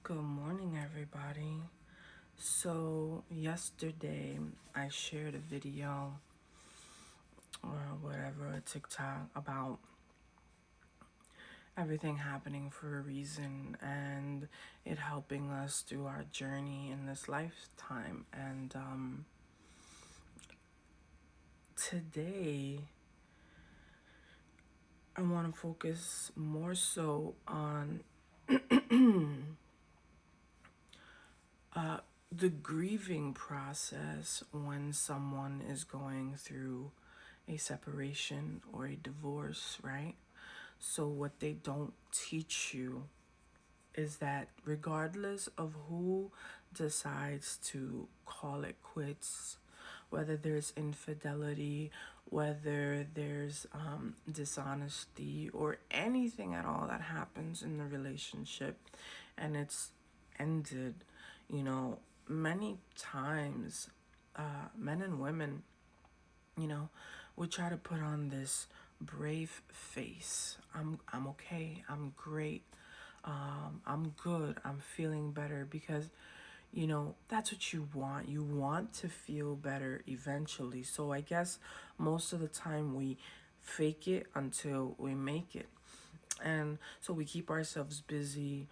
Good morning, everybody. So, yesterday I shared a video or whatever, a TikTok about everything happening for a reason and it helping us through our journey in this lifetime. And today I want to focus more so on the grieving process when someone is going through a separation or a divorce, right? So, what they don't teach you is that regardless of who decides to call it quits, whether there's infidelity, whether there's dishonesty, or anything at all that happens in the relationship and it's ended, you know, many times, men and women, you know, we try to put on this brave face. I'm okay. I'm great. I'm good. I'm feeling better because that's what you want. You want to feel better eventually. So I guess most of the time we fake it until we make it. And so we keep ourselves busy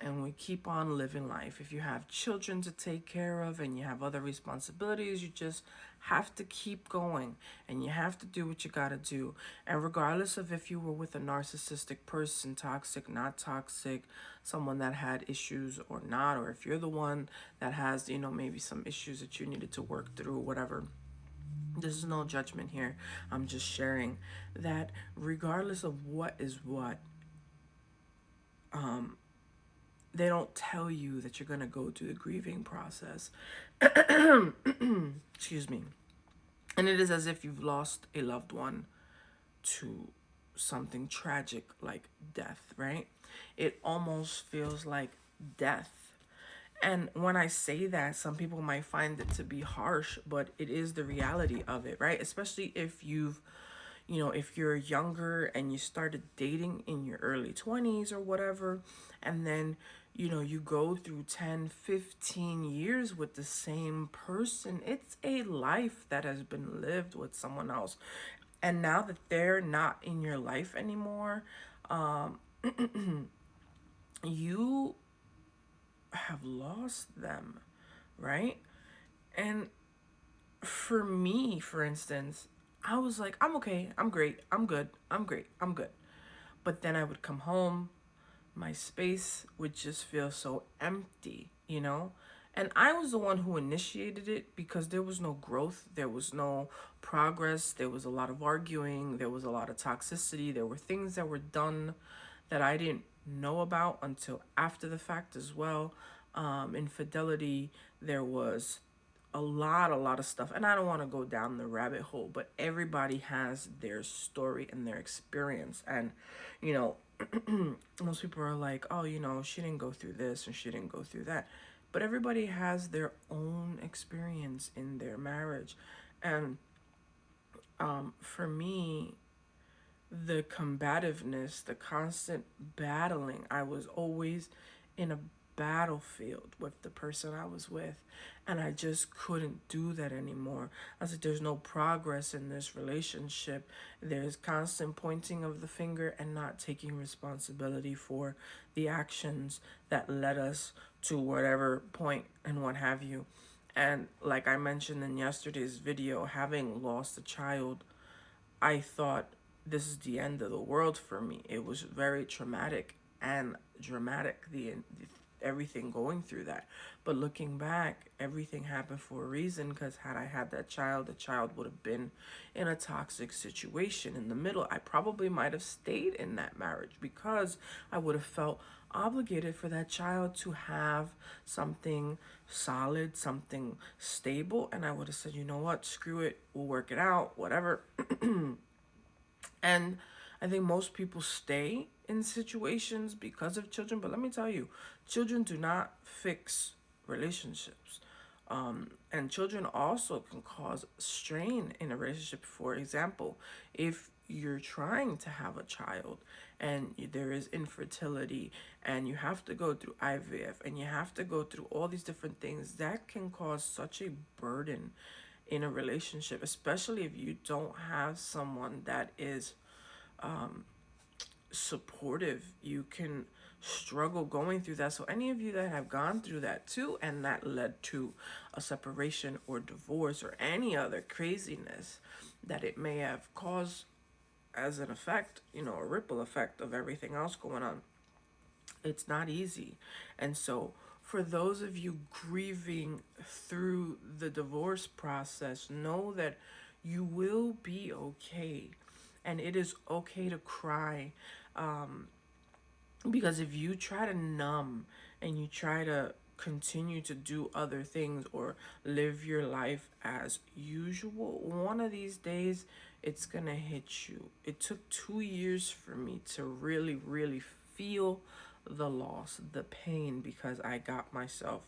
and we keep on living life. If you have children to take care of and you have other responsibilities, you just have to keep going and you have to do what you got to do. And regardless of if you were with a narcissistic person, toxic, not toxic, someone that had issues or not, or if you're the one that has, maybe some issues that you needed to work through, whatever. This is no judgment here. I'm just sharing that regardless of what is what, they don't tell you that you're going to go through the grieving process. Excuse me. And it is as if you've lost a loved one to something tragic like death, right? It almost feels like death. And when I say that, some people might find it to be harsh, but it is the reality of it, right? Especially if if you're younger and you started dating in your early 20s or whatever, and then, you go through 10, 15 years with the same person, it's a life that has been lived with someone else. And now that they're not in your life anymore, you have lost them, right? And for me, for instance, I was like, I'm okay, I'm great, I'm good, I'm great, I'm good. But then I would come home, my space would just feel so empty. And I was the one who initiated it because there was no growth, there was no progress, there was a lot of arguing, there was a lot of toxicity, there were things that were done that I didn't know about until after the fact as well. Infidelity, there was a lot of stuff. And I don't want to go down the rabbit hole, but everybody has their story and their experience. And, you know, most people are like, oh, she didn't go through this and she didn't go through that. But everybody has their own experience in their marriage. And for me, the combativeness, the constant battling. I was always in a battlefield with the person I was with, and I just couldn't do that anymore. I said, there's no progress in this relationship. There's constant pointing of the finger and not taking responsibility for the actions that led us to whatever point and what have you. And like I mentioned in yesterday's video, having lost a child, I thought this is the end of the world for me. It was very traumatic and dramatic, the everything going through that. But looking back, everything happened for a reason, because had I had that child, the child would have been in a toxic situation in the middle. I probably might have stayed in that marriage because I would have felt obligated for that child to have something solid, something stable, and I would have said, you know what, screw it, we'll work it out, whatever. And I think most people stay in situations because of children. But let me tell you, children do not fix relationships. And children also can cause strain in a relationship. For example, if you're trying to have a child and there is infertility, and you have to go through IVF, and you have to go through all these different things, that can cause such a burden in a relationship, especially if you don't have someone that is supportive. You can struggle going through that. So any of you that have gone through that too, and that led to a separation or divorce or any other craziness that it may have caused as an effect, a ripple effect of everything else going on, it's not easy. And so for those of you grieving through the divorce process, know that you will be okay. And it is okay to cry. Because if you try to numb and you try to continue to do other things or live your life as usual, one of these days it's gonna hit you. It took 2 years for me to really, really feel the loss, the pain, because I got myself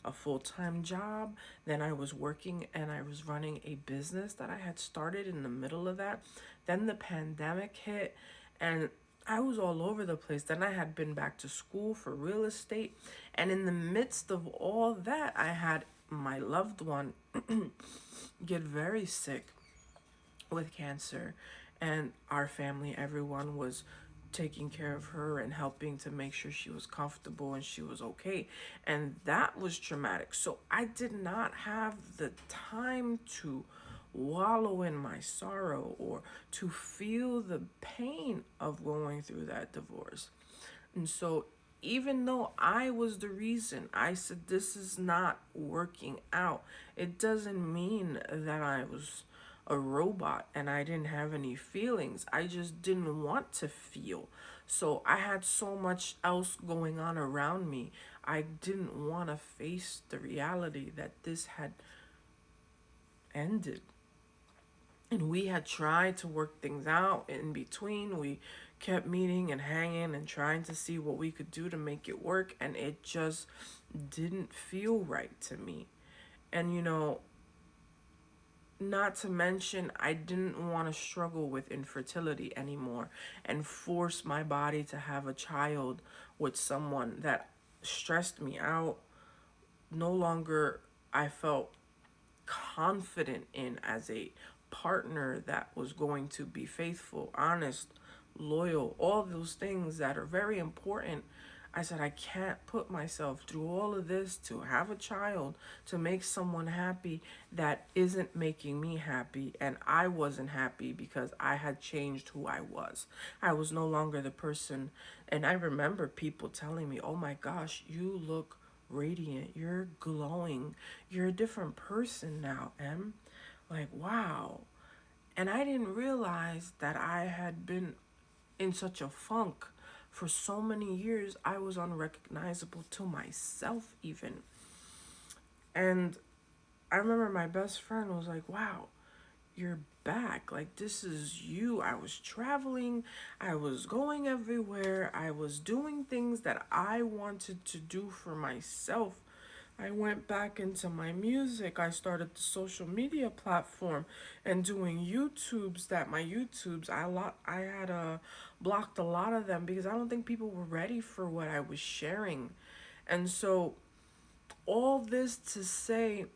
a full-time job. Then I was working and I was running a business that I had started in the middle of that. Then the pandemic hit and I was all over the place. Then I had been back to school for real estate. And in the midst of all that, I had my loved one get very sick with cancer. And our family, everyone was taking care of her and helping to make sure she was comfortable and she was okay. And that was traumatic. So I did not have the time to wallow in my sorrow or to feel the pain of going through that divorce. And so even though I was the reason, I said this is not working out, it doesn't mean that I was a robot and I didn't have any feelings. I just didn't want to feel. So I had so much else going on around me. I didn't want to face the reality that this had ended. And we had tried to work things out in between. We kept meeting and hanging and trying to see what we could do to make it work. And it just didn't feel right to me. And, not to mention, I didn't want to struggle with infertility anymore and force my body to have a child with someone that stressed me out. No longer I felt confident in as a partner that was going to be faithful, honest, loyal, all those things that are very important. I said, I can't put myself through all of this to have a child, to make someone happy that isn't making me happy. And I wasn't happy because I had changed who I was. I was no longer the person. And I remember people telling me, oh my gosh, you look radiant. You're glowing. You're a different person now, Em. Like, wow. And I didn't realize that I had been in such a funk for so many years. I was unrecognizable to myself even. And I remember my best friend was like, wow, you're back. Like, this is you. I was traveling. I was going everywhere. I was doing things that I wanted to do for myself. I went back into my music. I started the social media platform and doing YouTubes. That my YouTubes, I had blocked a lot of them because I don't think people were ready for what I was sharing. And so all this to say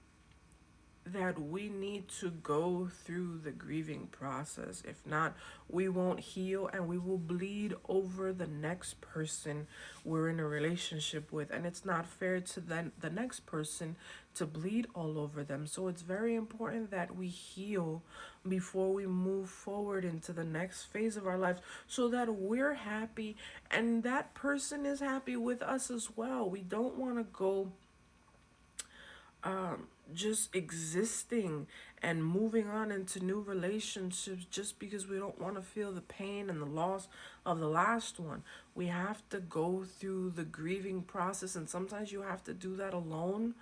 that we need to go through the grieving process. If not, we won't heal and we will bleed over the next person we're in a relationship with. And it's not fair to the next person to bleed all over them. So it's very important that we heal before we move forward into the next phase of our lives so that we're happy and that person is happy with us as well. We don't want to go just existing and moving on into new relationships just because we don't want to feel the pain and the loss of the last one. We have to go through the grieving process, and sometimes you have to do that alone.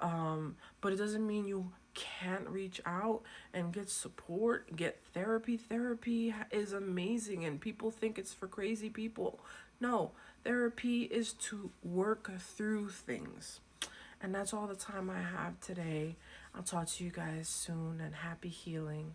But it doesn't mean you can't reach out and get support, get therapy. Therapy is amazing, and people think it's for crazy people. No, therapy is to work through things. And that's all the time I have today. I'll talk to you guys soon, and happy healing.